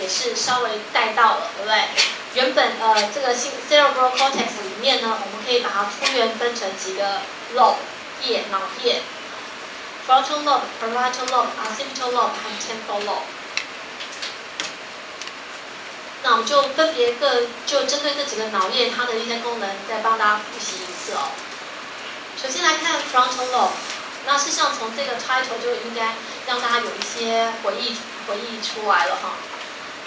也是稍微带到了，对不对？原本这个cerebral cortex 里面呢，我们可以把它复原分成几个 lobe 脑叶 ，frontal lobe、parietal lobe、occipital lobe 和 temporal lobe。那我们就分别就针对这几个脑叶它的一些功能，再帮大家复习一次哦。首先来看 frontal lobe， 那事实上从这个 title 就应该让大家有一些回忆出来了哈。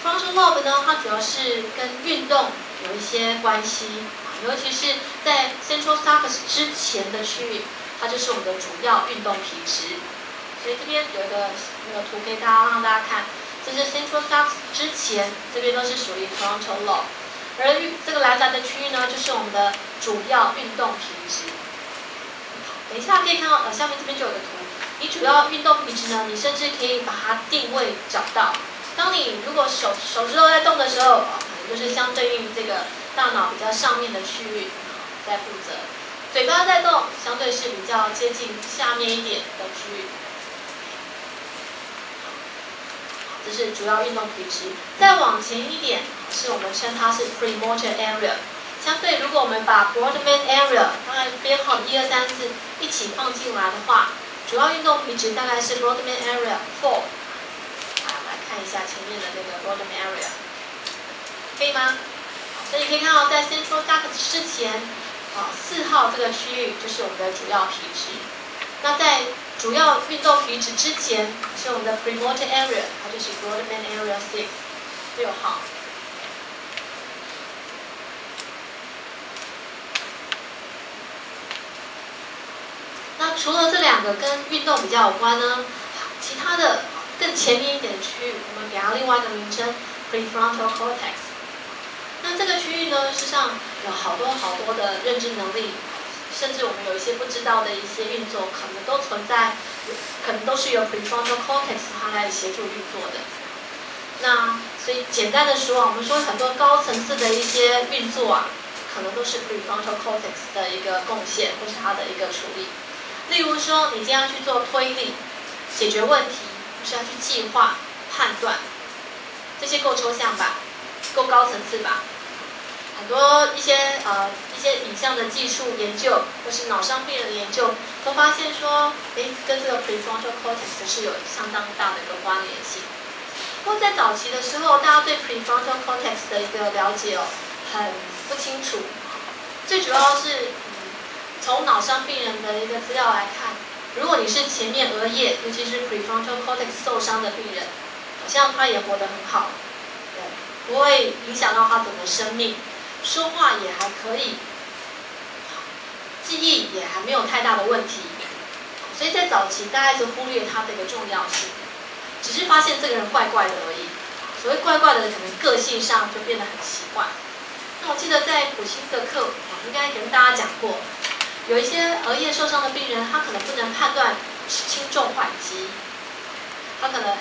frontal lobe 呢，它主要是跟运动有一些关系，尤其是在 central sulcus 之前的区域，它就是我们的主要运动皮质。所以这边有一个图给让大家看。这是 central sulcus 之前，这边都是属于 frontal lobe， 而这个蓝蓝的区域呢，就是我们的主要运动皮质。等一下可以看到，下面这边就有个图，你主要运动皮质呢，你甚至可以把它定位找到。当你如果手指头在动的时候，可能就是相对应这个大脑比较上面的区域在负责；嘴巴在动，相对是比较接近下面一点的区域。这是主要运动皮质。再往前一点，是我们称它是 premotor area。相对，如果我们把 Brodmann area 大概编号1、2、3、4一起放进来的话，主要运动皮质大概是 Brodmann area 4。来看一下前面的这个 Brodmann area， 可以吗？所以可以看到，在 central sulcus 之前，4号这个区域就是我们的主要皮质。那在主要运动皮质之前是我们的 premotor area， 它就是 Brodmann area 6号。那除了这两个跟运动比较有关呢，其他的更前面一点的区域，我们给它另外一个名称 prefrontal cortex。那这个区域呢，事实上有好多的认知能力。甚至我们有一些不知道的一些运作，可能都存在，可能都是由 prefrontal cortex 它来协助运作的。那所以简单的说，我们说很多高层次的一些运作可能都是 prefrontal cortex 的一个贡献，或是它的一个处理。例如说，你今天要去做推理、解决问题，或是要去计划、判断，这些够抽象吧？够高层次吧？很多一些影像的技术研究，或是脑伤病人的研究，都发现说，跟这个 prefrontal cortex 是有相当大的一个关联性。不过在早期的时候，大家对 prefrontal cortex 的一个了解很不清楚。最主要是从脑伤病人的一个资料来看，如果你是前面额叶，尤其是 prefrontal cortex 受伤的病人，好像他也活得很好，不会影响到他整个生命。说话也还可以，记忆也还没有太大的问题，所以在早期大家一直忽略它的一个重要性，只是发现这个人怪怪的而已。所谓怪怪的，可能个性上就变得很奇怪。那我记得在普心的课，应该跟大家讲过，有一些额叶受伤的病人，他可能不能判断轻重缓急。他可能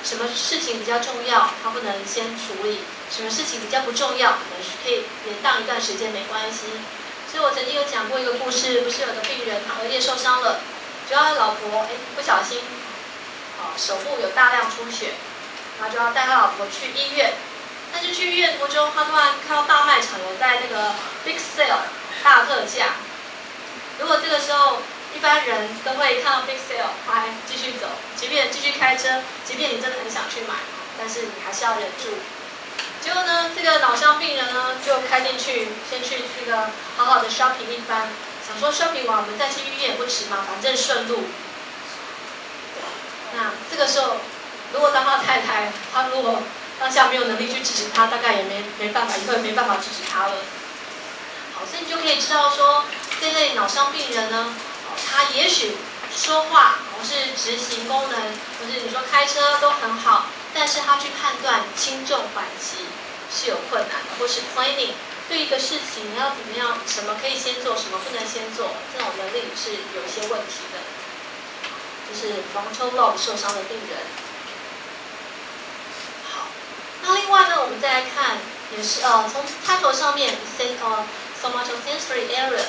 什么事情比较重要，他不能先处理；什么事情比较不重要，可能可以延宕一段时间没关系。所以我曾经有讲过一个故事，不是有个病人他额叶受伤了，就他老婆不小心手部有大量出血，然后就要带他老婆去医院。但是去医院途中，他突然看到大卖场有在那个 big sale 大特价。如果这个时候一般人都会看到 big sale， 还继续走，即便继续开车，即便你真的很想去买，但是你还是要忍住。结果呢，这个脑伤病人呢就开进去，先去这个好好的 shopping 一番，想说 shopping 完我们再去医院也不迟嘛，反正顺路。那这个时候，如果当他太太，他如果当下没有能力去制止他，大概也没办法，以后也没办法制止他了。好，所以你就可以知道说，这类脑伤病人呢，他也许说话或是执行功能，或是你说开车都很好，但是他去判断轻重缓急是有困难的，或是 planning 对一个事情你要怎么样，什么可以先做，什么不能先做，这种能力是有一些问题的。就是 frontal lobe 受伤的病人。好，那另外呢，我们再来看，也是从 title 上面 somatosensory areas。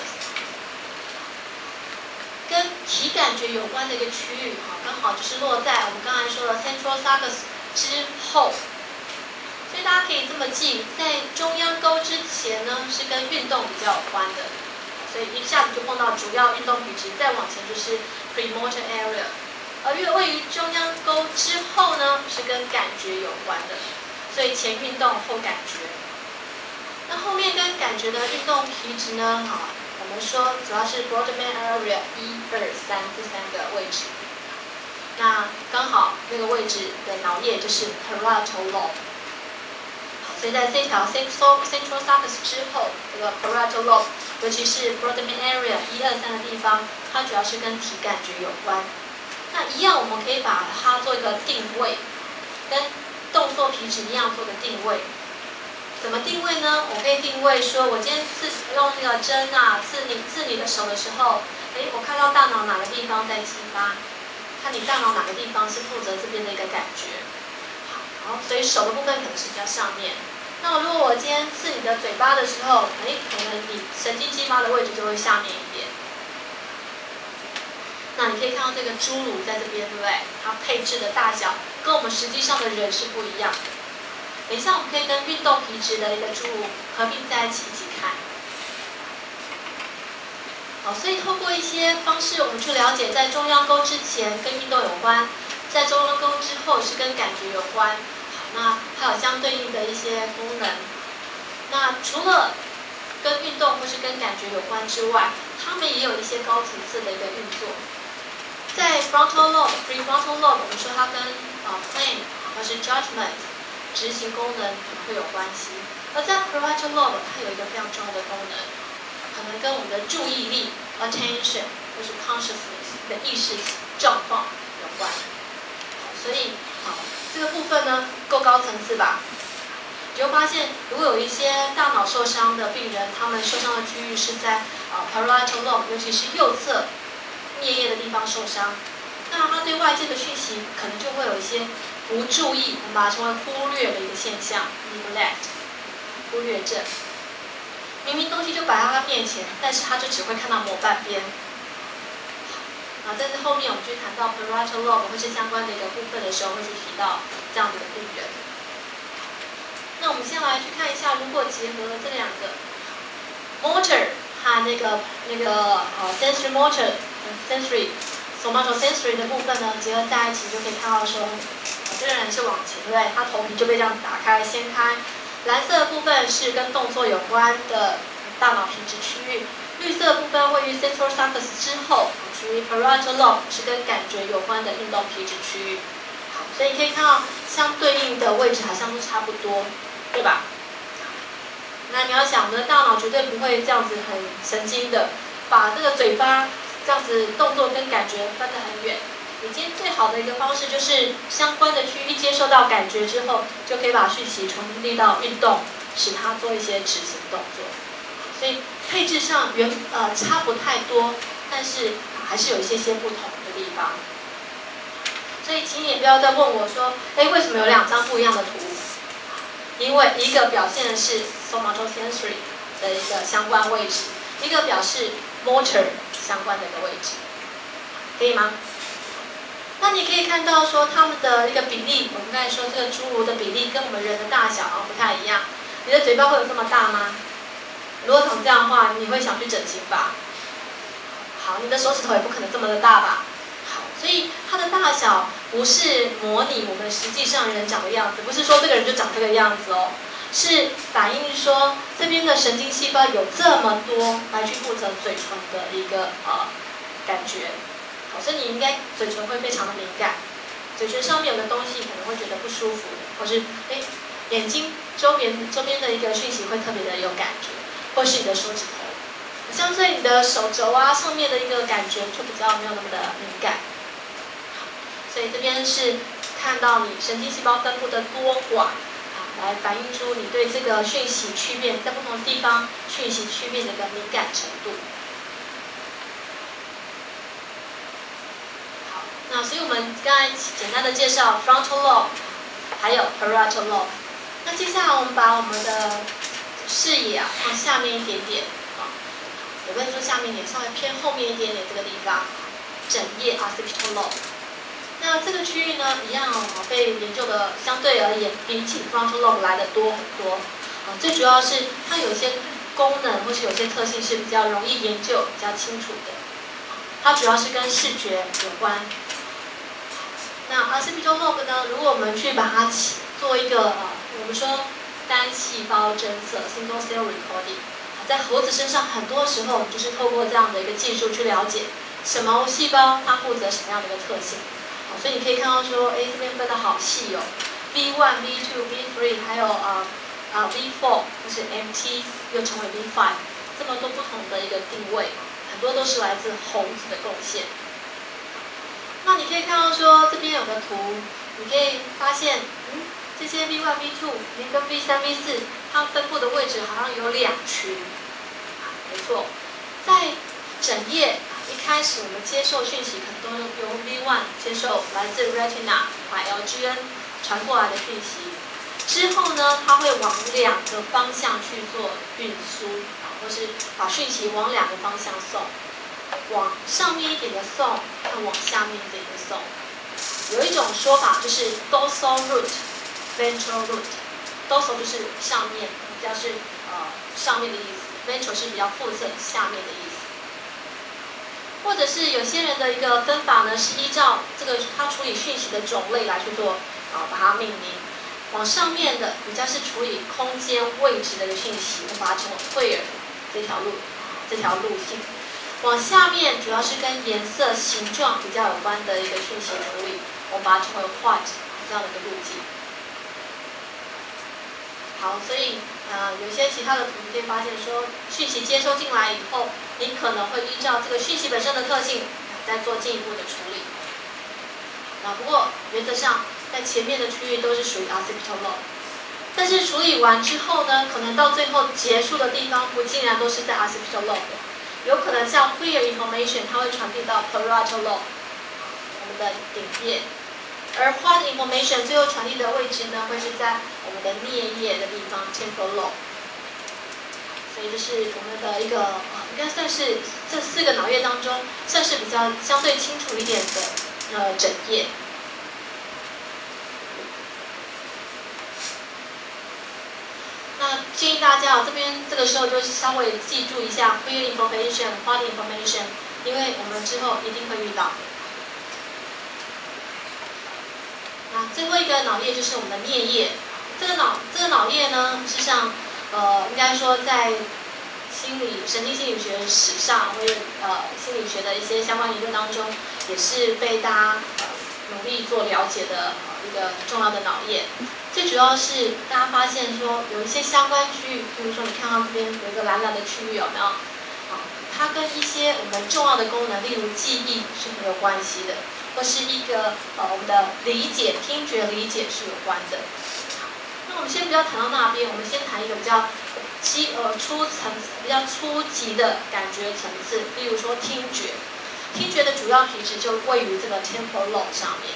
跟体感觉有关的一个区域，刚好就是落在我们刚才说的 central sulcus 之后。所以大家可以这么记，在中央沟之前呢，是跟运动比较有关的，所以一下子就碰到主要运动皮质，再往前就是 premotor area， 而位于中央沟之后呢，是跟感觉有关的，所以前运动后感觉。那后面跟感觉的运动皮质呢，我们说主要是 Brodmann area 1、2、3这3个位置。那刚好那个位置的脑叶就是 parietal lobe。所以在这条 central sulcus 之后，这个 parietal lobe， 尤其是 Brodmann area 1、2、3的地方，它主要是跟体感觉有关。那一样，我们可以把它做一个定位，跟动作皮质一样做个定位。怎么定位呢？我可以定位说，我今天用那个针啊刺你的手的时候，我看到大脑哪个地方在激发，看你大脑哪个地方是负责这边的一个感觉。好，所以手的部分可能是比较上面。那如果我今天刺你的嘴巴的时候，可能你神经激发的位置就会下面一点。那你可以看到这个侏儒在这边，对不对？它配置的大小跟我们实际上的人是不一样的。等一下，我们可以跟运动皮质的一个侏儒合并在一起看。好，所以透过一些方式，我们去了解，在中央沟之前跟运动有关，在中央沟之后是跟感觉有关。好，那还有相对应的一些功能。那除了跟运动或是跟感觉有关之外，它们也有一些高层次的一个运作。在 frontal lobe、prefrontal lobe， 我们说它跟plan 或是 judgment 执行功能可能会有关系。而在 parietal lobe， 它有一个非常重要的功能，可能跟我们的注意力 attention 或是 consciousness 的意识状况有关。所以这个部分呢够高层次吧？你会发现，如果有一些大脑受伤的病人，他们受伤的区域是在parietal lobe， 尤其是右侧颞叶的地方受伤，那他对外界的讯息可能就会有一些不注意，我们把它称为忽略的一个现象 ，neglect， 忽略症。明明东西就摆在他面前，但是他就只会看到某半边。但是后面我们去谈到 parietal lobe 或是相关的一个部分的时候，会去提到这样的病人。那我们先来去看一下，如果结合了这两个 motor 和那个sensory motor、sensory somatosensory 的部分呢，结合在一起，就可以看到说，这个人是往前，对不对？他头皮就被这样打开、掀开。蓝色的部分是跟动作有关的大脑皮质区域，绿色的部分位于 central sulcus 之后，属于 parietal lobe， 是跟感觉有关的运动皮质区域。好，所以可以看到相对应的位置好像都差不多，对吧？那你要想，我们的大脑绝对不会这样子很神经的，把这个嘴巴这样子动作跟感觉分得很远。你今天最好的一个方式就是相关的区域接受到感觉之后，就可以把讯息传递到运动，使它做一些执行动作。所以配置上差不太多，但是还是有一些不同的地方。所以请你也不要再问我说，为什么有2张不一样的图？因为一个表现的是 somatosensory 的一个相关位置，一个表示 motor 相关的一个位置，可以吗？那你可以看到说它们的一个比例，我们刚才说这个侏儒的比例跟我们人的大小不太一样。你的嘴巴会有这么大吗？如果长这样的话，你会想去整形吧？好，你的手指头也不可能这么的大吧？好，所以它的大小不是模拟我们实际上人长的样子，不是说这个人就长这个样子哦，是反映说这边的神经细胞有这么多来去负责嘴唇的一个感觉。好，所以你应该嘴唇会非常的敏感，嘴唇上面有个东西可能会觉得不舒服，或是眼睛周边的一个讯息会特别的有感觉，或是你的手指头，相对你的手肘上面的一个感觉就比较没有那么的敏感。好，所以这边是看到你神经细胞分布的多寡，来反映出你对这个讯息区变在不同的地方讯息区变的一个敏感程度。那所以我们刚才简单的介绍 frontal lobe， 还有 parietal lobe。那接下来我们把我们的视野往下面一点点，也不能说下面一点，稍微偏后面一点点这个地方，枕叶 occipital lobe。那这个区域呢，一样被研究的相对而言比起 frontal lobe 来的多很多。最主要是它有些功能或是有些特性是比较容易研究、比较清楚的。它主要是跟视觉有关。那 occipital lobe 呢，如果我们去把它做一个我们说单细胞侦测 （single cell recording），在猴子身上很多时候就是透过这样的一个技术去了解什么细胞它负责什么样的一个特性。所以你可以看到说，哎，这边分得好细哦 ，V1、V2、V3， 还有V4 或是 MT 又称为 V5， 这么多不同的一个定位，很多都是来自猴子的贡献。那你可以看到说，这边有个图，你可以发现，这些 V1、V2 跟 V3、V4， 它分布的位置好像有2区。没错，在整页一开始我们接受讯息，可能都由 V1 接受来自 Retina 把 LGN 传过来的讯息，之后呢，它会往2个方向去做运输，或是把讯息往2个方向送，往上面一点的送，和往下面一点的送。有一种说法就是 dorsal root、ventral root。dorsal 就是上面，比较是上面的意思。ventral 是比较腹侧下面的意思，或者是有些人的一个分法呢，是依照这个他处理讯息的种类来去做把它命名。往上面的比较是处理空间位置的讯息，我把它称为 queer 这条路径。往下面主要是跟颜色、形状比较有关的一个讯息处理，我把它称为 white 这样的一个路径。好，所以有一些其他的图，你可以发现说，讯息接收进来以后，你可能会依照这个讯息本身的特性，再做进一步的处理。不过原则上，在前面的区域都是属于 occipital lobe， 但是处理完之后呢，可能到最后结束的地方，不尽然都是在 occipital lobe， 有可能像 queer information， 它会传递到 parietal lobe， 我们的顶叶。而 white information 最后传递的位置呢，会是在我们的颞叶的地方 temporal lobe。所以这是我们的一个应该算是这4个脑叶当中，算是比较相对清楚一点的整页。那建议大家这边这个时候就稍微记住一下 queer information、white information， 因为我们之后一定会遇到。那最后一个脑叶就是我们的颞叶，这个脑叶呢，事实上，应该说在神经心理学史上，或者心理学的一些相关研究当中，也是被大家努力做了解的一个重要的脑叶。最主要是大家发现说，有一些相关区域，比如说你看到这边有一个蓝蓝的区域，有没有？它跟一些我们重要的功能，例如记忆是很有关系的。或是一个我们的理解、听觉理解是有关的。那我们先不要谈到那边，我们先谈一个比较比较初级的感觉层次，例如说听觉。听觉的主要皮质就位于这个 temporal lobe 上面，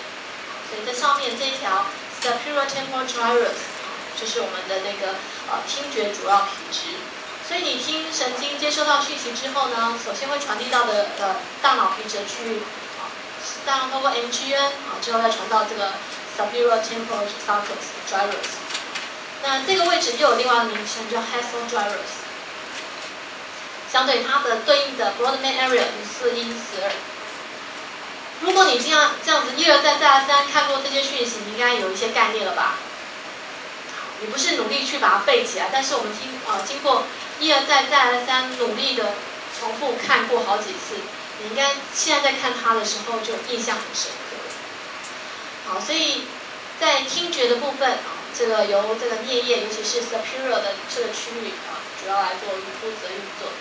所以这上面这一条 superior temporal gyrus 就是我们的那个听觉主要皮质。所以你听神经接收到讯息之后呢，首先会传递到的大脑皮质区域。大脑通过 MGN 之后再传到这个 superior temporal sulcus gyrus。那这个位置又有另外的名称叫 Hessel gyrus。相对它的对应的 Brodmann area 4、1、4、2。如果你这样子一而再再而三看过这些讯息，你应该有一些概念了吧？你不是努力去把它背起来，但是我们经过一而再再而三努力的重复看过好几次。你应该现在在看它的时候就印象很深刻。好，所以在听觉的部分这个由这个颞叶，尤其是 superior 的这个区域主要来做负责运作。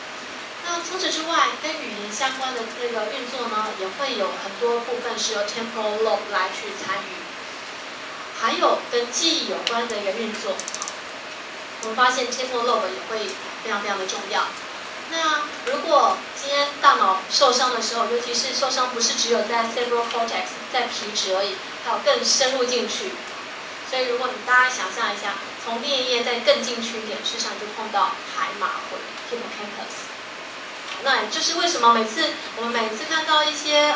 那除此之外，跟语言相关的这个运作呢，也会有很多部分是由 temporal lobe 来去参与。还有跟记忆有关的一个运作，我们发现 temporal lobe 也会非常非常的重要。那如果今天大脑受伤的时候，尤其是受伤不是只有在 cerebral cortex 在皮质而已，还有更深入进去。所以如果大家想象一下，从颞叶再更进去一点，事实上就碰到海马回 hippocampus。那也就是为什么我们每次看到一些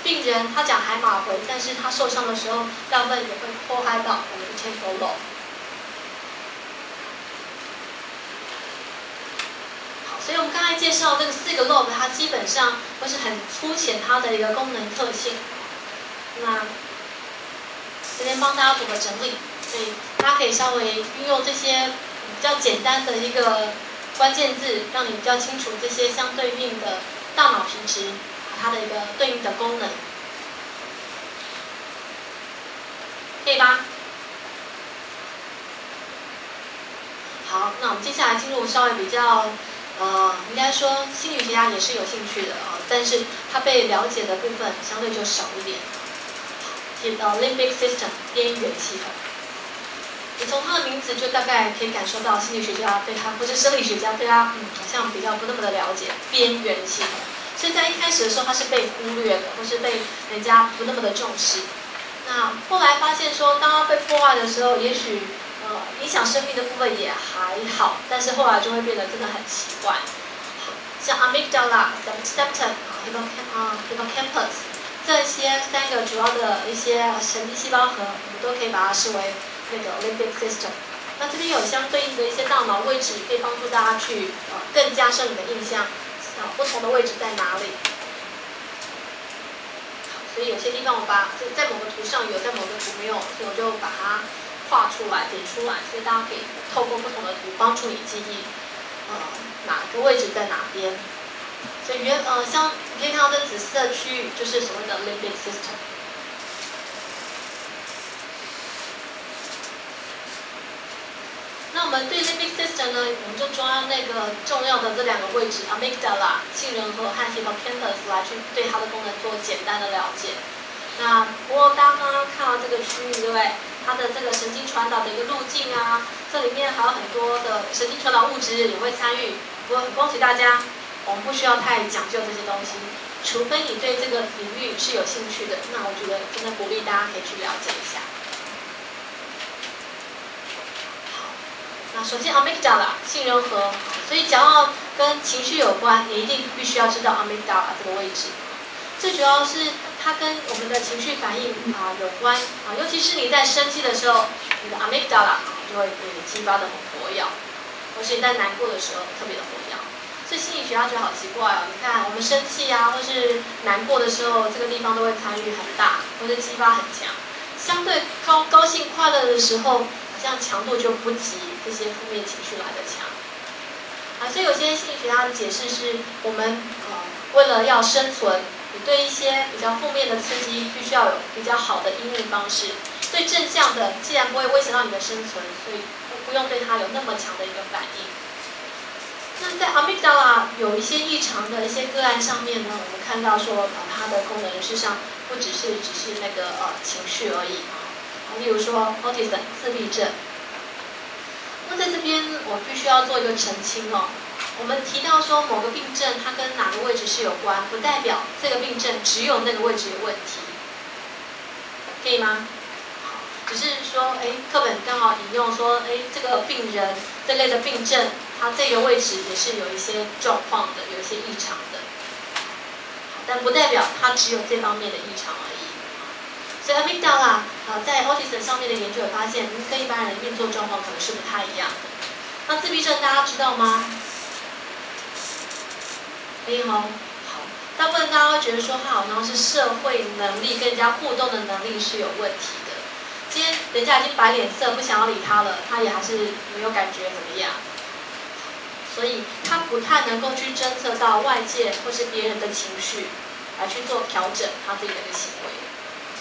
病人他讲海马回，但是他受伤的时候，大部分也会迫害到我们的 temporal lobe。好，所以我们刚才介绍这个4个 lobe， 它基本上都是很粗浅它的一个功能特性。那这边帮大家做个整理，所以大家可以稍微运用这些比较简单的一个关键字，让你比较清楚这些相对应的大脑皮质它的一个对应的功能，可以吧？好，那我们接下来进入稍微比较应该说心理学家也是有兴趣的但是他被了解的部分相对就少一点。提到 limbic system 边缘系统。你从它的名字就大概可以感受到心理学家对它，或是生理学家对它，好像比较不那么的了解。边缘系统，所以在一开始的时候它是被忽略的，或是被人家不那么的重视。那后来发现说，当它被破坏的时候，也许影响生命的部分也还好，但是后来就会变得真的很奇怪。像 amygdala、septum、hippocampus 这些3个主要的一些神经细胞核，我们都可以把它视为那个 limbic system。那这边有相对应的一些大脑位置，可以帮助大家去更加深你的印象，不同的位置在哪里。所以有些地方我把在某个图上有，在某个图没有，所以我就把它画出来、点出来，所以大家可以透过不同的图帮助你记忆，哪个位置在哪边。所以像你可以看到这紫色区域就是所谓的 limbic system。那我们对 limbic system 呢，我们就抓那个重要的这2个位置 amygdala 杏仁核和 hippocampus 来去对它的功能做简单的了解。那不过大家刚刚看到这个区域，对不对？它的这个神经传导的一个路径啊，这里面还有很多的神经传导物质也会参与。不过恭喜大家，我们不需要太讲究这些东西，除非你对这个领域是有兴趣的，那我觉得真的鼓励大家可以去了解一下。好，那首先 amygdala 杏仁核，所以只要跟情绪有关，你一定必须要知道 amygdala 这个位置。最主要是它跟我们的情绪反应有关尤其是你在生气的时候，你的 amygdala 就会被激发的很活跃，或是你在难过的时候特别的活跃。所以心理学家觉得好奇怪你看我们生气或是难过的时候，这个地方都会参与很大，或是激发很强。相对高兴快乐的时候，好像强度就不及这些负面情绪来的强。所以有些心理学家的解释是，我们为了要生存，你对一些比较负面的刺激，必须要有比较好的应对方式。对正向的，既然不会威胁到你的生存，所以不用对它有那么强的一个反应。那在 amygdala 有一些异常的一些个案上面呢，我们看到说它的功能事实上不只是那个情绪而已例如说 autism 自闭症。那在这边我必须要做一个澄清我们提到说某个病症它跟哪个位置是有关，不代表这个病症只有那个位置有问题，可以吗？好，只是说课本刚好引用说这个病人这类的病症，它这个位置也是有一些状况的，有一些异常的，但不代表它只有这方面的异常而已。所以 amygdala 在 autism 上面的研究也发现，跟一般人的运作状况可能是不太一样的。那自闭症大家知道吗？好，大部分大家会觉得说他好像是社会能力跟人家互动的能力是有问题的。今天人家已经摆脸色不想要理他了，他也还是没有感觉怎么样。所以他不太能够去侦测到外界或是别人的情绪，来去做调整他自己的一个行为。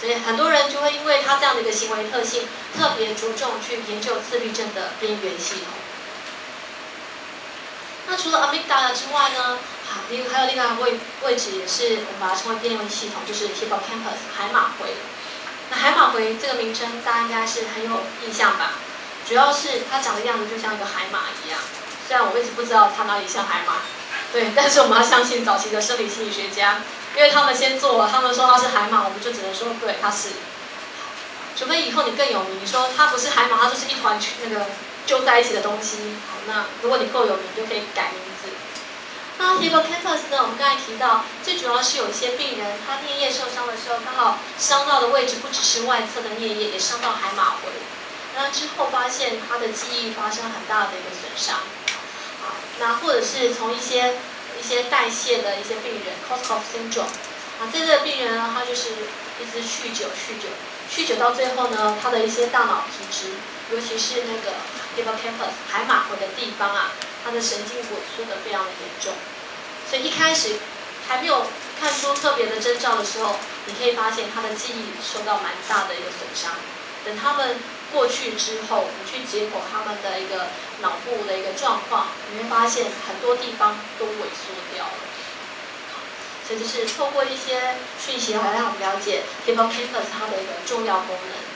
所以很多人就会因为他这样的一个行为特性，特别着重去研究自闭症的边缘系统。那除了 amygdala 之外呢，还有另外一个位置也是我们把它称为边缘系统，就是 hippocampus 海马回。那海马回这个名称大家应该是很有印象吧？主要是它长的样子就像一个海马一样，虽然我一直不知道它哪里像海马，对，但是我们要相信早期的生理心理学家，因为他们先做了，他们说它是海马，我们就只能说对，它是。除非以后你更有名，你说它不是海马，它就是一团那个揪在一起的东西。好，那如果你够有名，就可以改名字。那 hippocampus 呢，我们刚才提到，最主要是有一些病人他颞叶受伤的时候，刚好伤到的位置不只是外侧的颞叶，也伤到海马回。那之后发现他的记忆发生很大的一个损伤。那或者是从一些代谢的一些病人 ，Korsakoff syndrome， 在这个病人呢，他就是一直酗酒到最后呢，他的一些大脑皮质，尤其是那个 hippocampus 海马回的地方啊，他的神经萎缩的非常的严重。所以一开始还没有看出特别的征兆的时候，你可以发现他的记忆受到蛮大的一个损伤。等他们过去之后，你去解剖他们的一个脑部的一个状况，你会发现很多地方都萎缩掉了。所以就是透过一些讯息来让我们了解 hippocampus 它的一个重要功能。